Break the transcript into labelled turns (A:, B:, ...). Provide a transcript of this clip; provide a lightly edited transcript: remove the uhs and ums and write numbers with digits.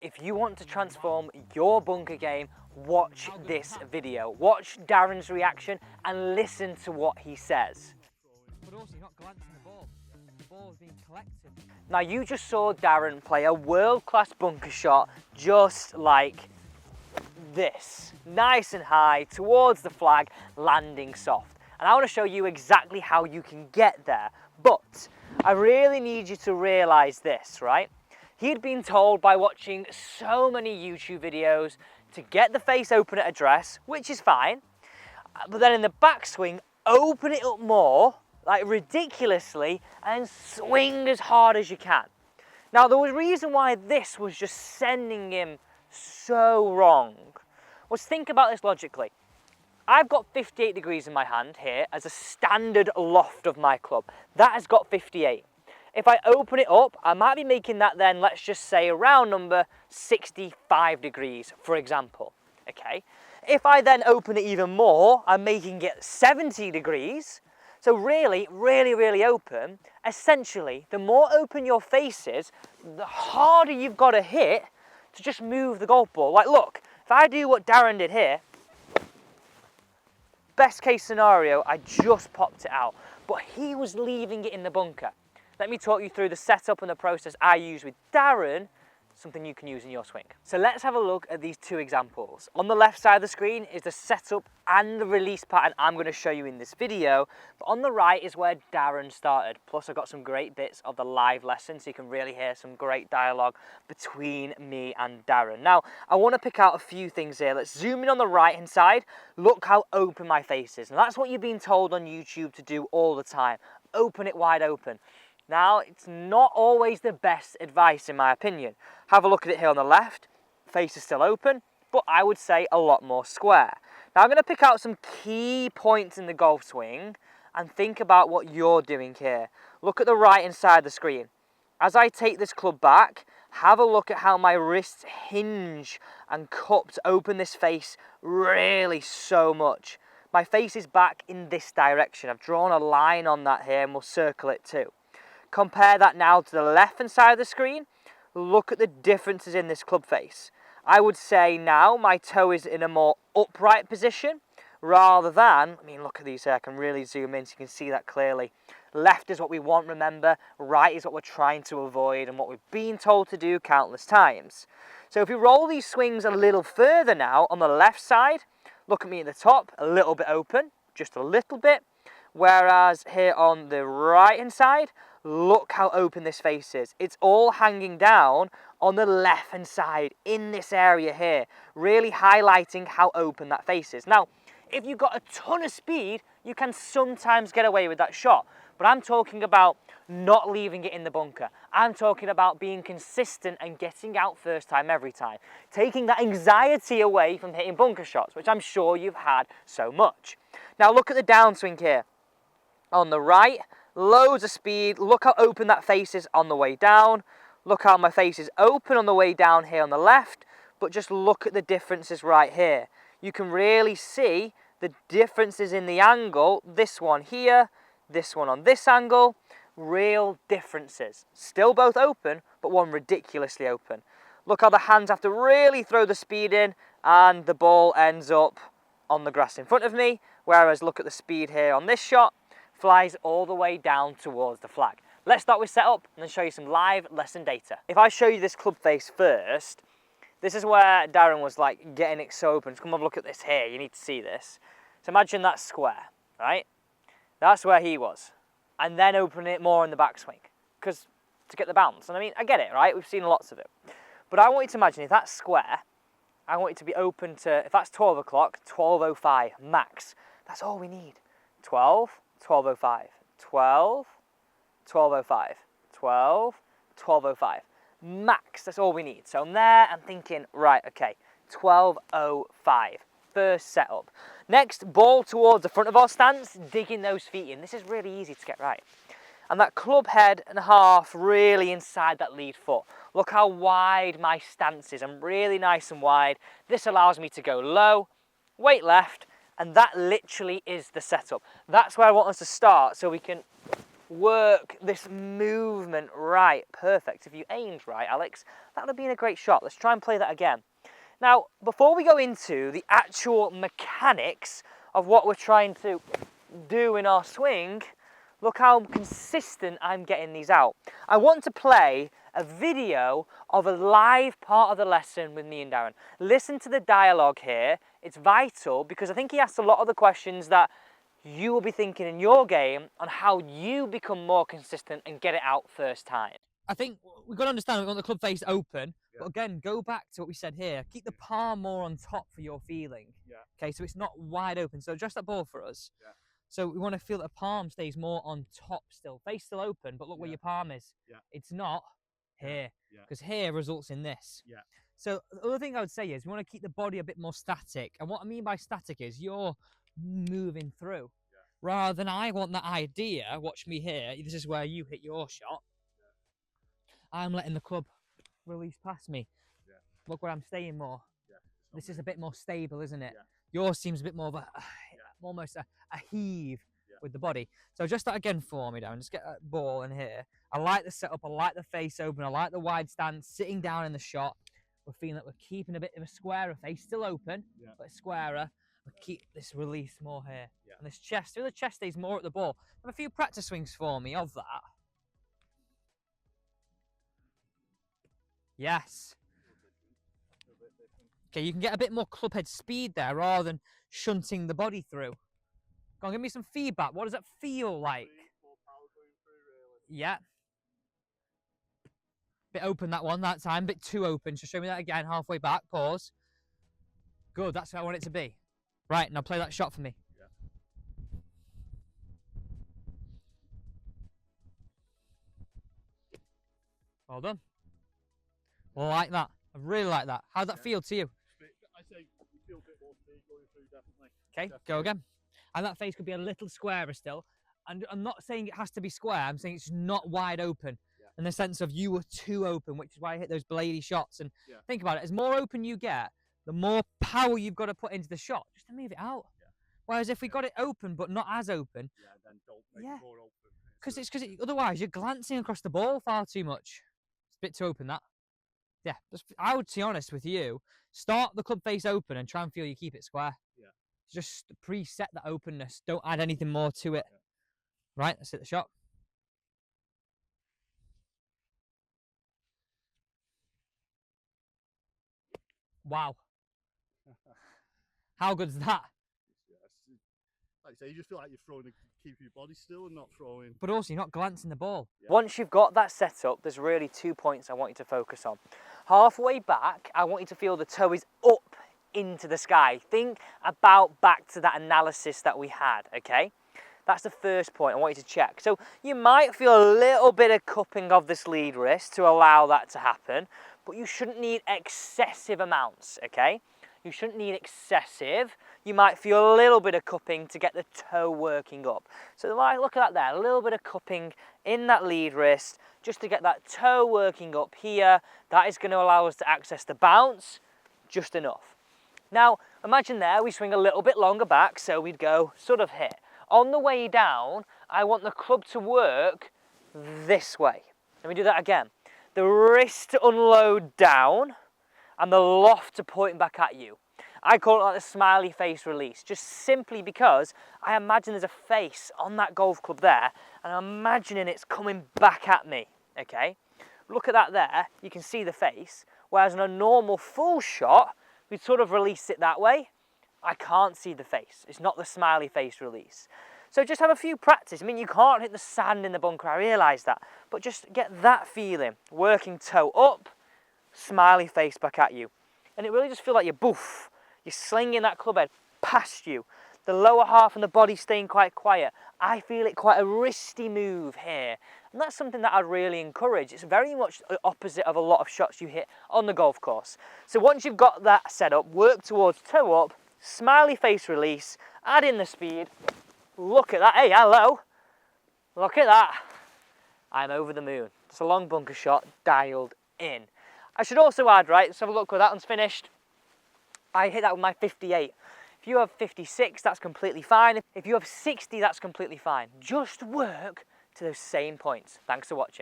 A: If you want to transform your bunker game, watch this video. Watch Darren's reaction and listen to what he says.
B: But also you're not glancing the ball. The ball is being collected.
A: Now you just saw Darren play a world-class bunker shot just like this. Nice and high towards the flag, landing soft. And I want to show you exactly how you can get there. But I really need you to realise this, right? He'd been told by watching so many YouTube videos to get the face open at address, which is fine. But then in the backswing, open it up more, like ridiculously, and swing as hard as you can. Now there was a reason why this was just sending him so wrong. Was think about this logically. I've got 58 degrees in my hand here as a standard loft of my club. That has got 58. If I open it up, I might be making that then, let's just say around number 65 degrees, for example, okay? If I then open it even more, I'm making it 70 degrees. So really, really open. Essentially, the more open your face is, the harder you've got to hit to just move the golf ball. Like look, if I do what Darren did here, best case scenario, I just popped it out, but he was leaving it in the bunker. Let me talk you through the setup and the process I use with Darren, something you can use in your swing. So let's have a look at these two examples. On the left side of the screen is the setup and the release pattern I'm going to show you in this video. But on the right is where Darren started. Plus I've got some great bits of the live lesson so you can really hear some great dialogue between me and Darren. Now, I want to pick out a few things here. Let's zoom in on the right hand side. Look how open my face is. And that's what you've been told on YouTube to do all the time. Open it wide open. Now, it's not always the best advice in my opinion. Have a look at it here on the left. Face is still open, but I would say a lot more square. Now, I'm going to pick out some key points in the golf swing and think about what you're doing here. Look at the right hand side of the screen. As I take this club back, have a look at how my wrists hinge and cup to open this face really so much. My face is back in this direction. I've drawn a line on that here and we'll circle it too. Compare that now to the left hand side of the screen. Look at the differences in this club face. I would say now my toe is in a more upright position rather than, I mean look at these here, I can really zoom in so you can see that clearly. Left is what we want, remember, right is what we're trying to avoid and what we've been told to do countless times. So if we roll these swings a little further now on the left side, look at me at the top, a little bit open, just a little bit. Whereas here on the right hand side, look how open this face is. It's all hanging down on the left hand side in this area here, really highlighting how open that face is. Now, if you've got a ton of speed, you can sometimes get away with that shot. But I'm talking about not leaving it in the bunker. I'm talking about being consistent and getting out first time every time. Taking that anxiety away from hitting bunker shots, which I'm sure you've had so much. Now look at the downswing here. On the right, loads of speed. Look how open that face is on the way down. Look how my face is open on the way down here on the left. But just look at the differences right here. You can really see the differences in the angle. This one here, this one on this angle. Real differences. Still both open, but one ridiculously open. Look how the hands have to really throw the speed in and the ball ends up on the grass in front of me. Whereas look at the speed here on this shot. Flies all the way down towards the flag. Let's start with setup and then show you some live lesson data. If I show you this club face first, this is where Darren was like getting it so open. Just come have a look at this here, you need to see this. So imagine that square, right? That's where he was. And then open it more in the backswing, because to get the bounce. And I mean, I get it, right? We've seen lots of it. But I want you to imagine if that's square, I want it to be open to, if that's 12 o'clock, 12:05 max. That's all we need. 12, 12:05, 12, 12:05, 12, 12:05. Max, that's all we need. So I'm there, I'm thinking, right, okay, 12:05. First setup. Next, ball towards the front of our stance, digging those feet in. This is really easy to get right. And that club head and half really inside that lead foot. Look how wide my stance is. I'm really nice and wide. This allows me to go low, weight left, and that literally is the setup. That's where I want us to start so we can work this movement right. Perfect. If you aimed right, Alex, that would have been a great shot. Let's try and play that again. Now, before we go into the actual mechanics of what we're trying to do in our swing, look how consistent I'm getting these out. I want to play a video of a live part of the lesson with me and Darren. Listen to the dialogue here. It's vital because I think he asked a lot of the questions that you will be thinking in your game on how you become more consistent and get it out first time.
B: I think we've got to understand we want the club face open, but again, go back to what we said here. Keep the palm more on top for your feeling. Okay, so it's not wide open. So adjust that ball for us. So we want to feel that the palm stays more on top still. Face still open, but look where your palm is. It's not here, because here results in this. So the other thing I would say is we want to keep the body a bit more static. And what I mean by static is you're moving through. Rather than I want that idea, watch me here, this is where you hit your shot. I'm letting the club release past me. Look where I'm staying more. This is a bit more stable, isn't it? Yours seems a bit more of a, almost a heave with the body. So just that again for me, Darren. Just get that ball in here. I like the setup. I like the face open. I like the wide stance, sitting down in the shot. We're feeling that we're keeping a bit of a squarer face, still open, but squarer. We keep this release more here. And this chest, feel the chest stays more at the ball. Have a few practice swings for me of that. Yes. Okay, you can get a bit more club head speed there rather than shunting the body through. Go on, give me some feedback. What does that feel like? Yeah. Bit open that one that time, bit too open. So show me that again, halfway back, pause. Good, that's what I want it to be. Right, now play that shot for me. Well done. Like that. I really like that. How'd that feel to you?
C: I say you feel a bit more speed going through, definitely.
B: Okay, go again. And that face could be a little squarer still. And I'm not saying it has to be square. I'm saying it's not wide open. In the sense of you were too open, which is why I hit those bladey shots. And think about it. As more open you get, the more power you've got to put into the shot just to move it out. Whereas if we got it open but not as open,
C: then don't make it more open.
B: Because otherwise you're glancing across the ball far too much. It's a bit too open, that. Yeah, I would be honest with you. Start the club face open and try and feel you keep it square. Just preset that openness. Don't add anything more to it. Right, let's hit the shot. Wow. How good is that?
C: Like I say, you just feel like you're throwing to keep your body still and not throwing.
B: But also, you're not glancing the ball.
A: Once you've got that set up, there's really 2 points I want you to focus on. Halfway back, I want you to feel the toe is up into the sky. Think about back to that analysis that we had, okay? That's the first point I want you to check. So you might feel a little bit of cupping of this lead wrist to allow that to happen, but you shouldn't need excessive amounts, okay? You shouldn't need excessive. You might feel a little bit of cupping to get the toe working up. So look at that there, a little bit of cupping in that lead wrist just to get that toe working up here. That is going to allow us to access the bounce just enough. Now, imagine there we swing a little bit longer back, so we'd go sort of here. On the way down, I want the club to work this way. Let me do that again. The wrist to unload down and the loft to point back at you. I call it like the smiley face release, just simply because I imagine there's a face on that golf club there and I'm imagining it's coming back at me, okay? Look at that there, you can see the face, whereas in a normal full shot, we'd sort of release it that way. I can't see the face. It's not the smiley face release. So just have a few practice. I mean, you can't hit the sand in the bunker, I realise that, but just get that feeling. Working toe up, smiley face back at you. And it really just feels like you're boof. You're slinging that club head past you. The lower half and the body staying quite quiet. I feel it quite a wristy move here. And that's something that I'd really encourage. It's very much the opposite of a lot of shots you hit on the golf course. So once you've got that set up, work towards toe up, smiley face release, add in the speed. Look at that. Hey, hello. Look at that. I'm over the moon. It's a long bunker shot dialed in. I should also add, right, let's have a look where that one's finished. I hit that with my 58. If you have 56, that's completely fine. If you have 60, that's completely fine. Just work to those same points. Thanks for watching.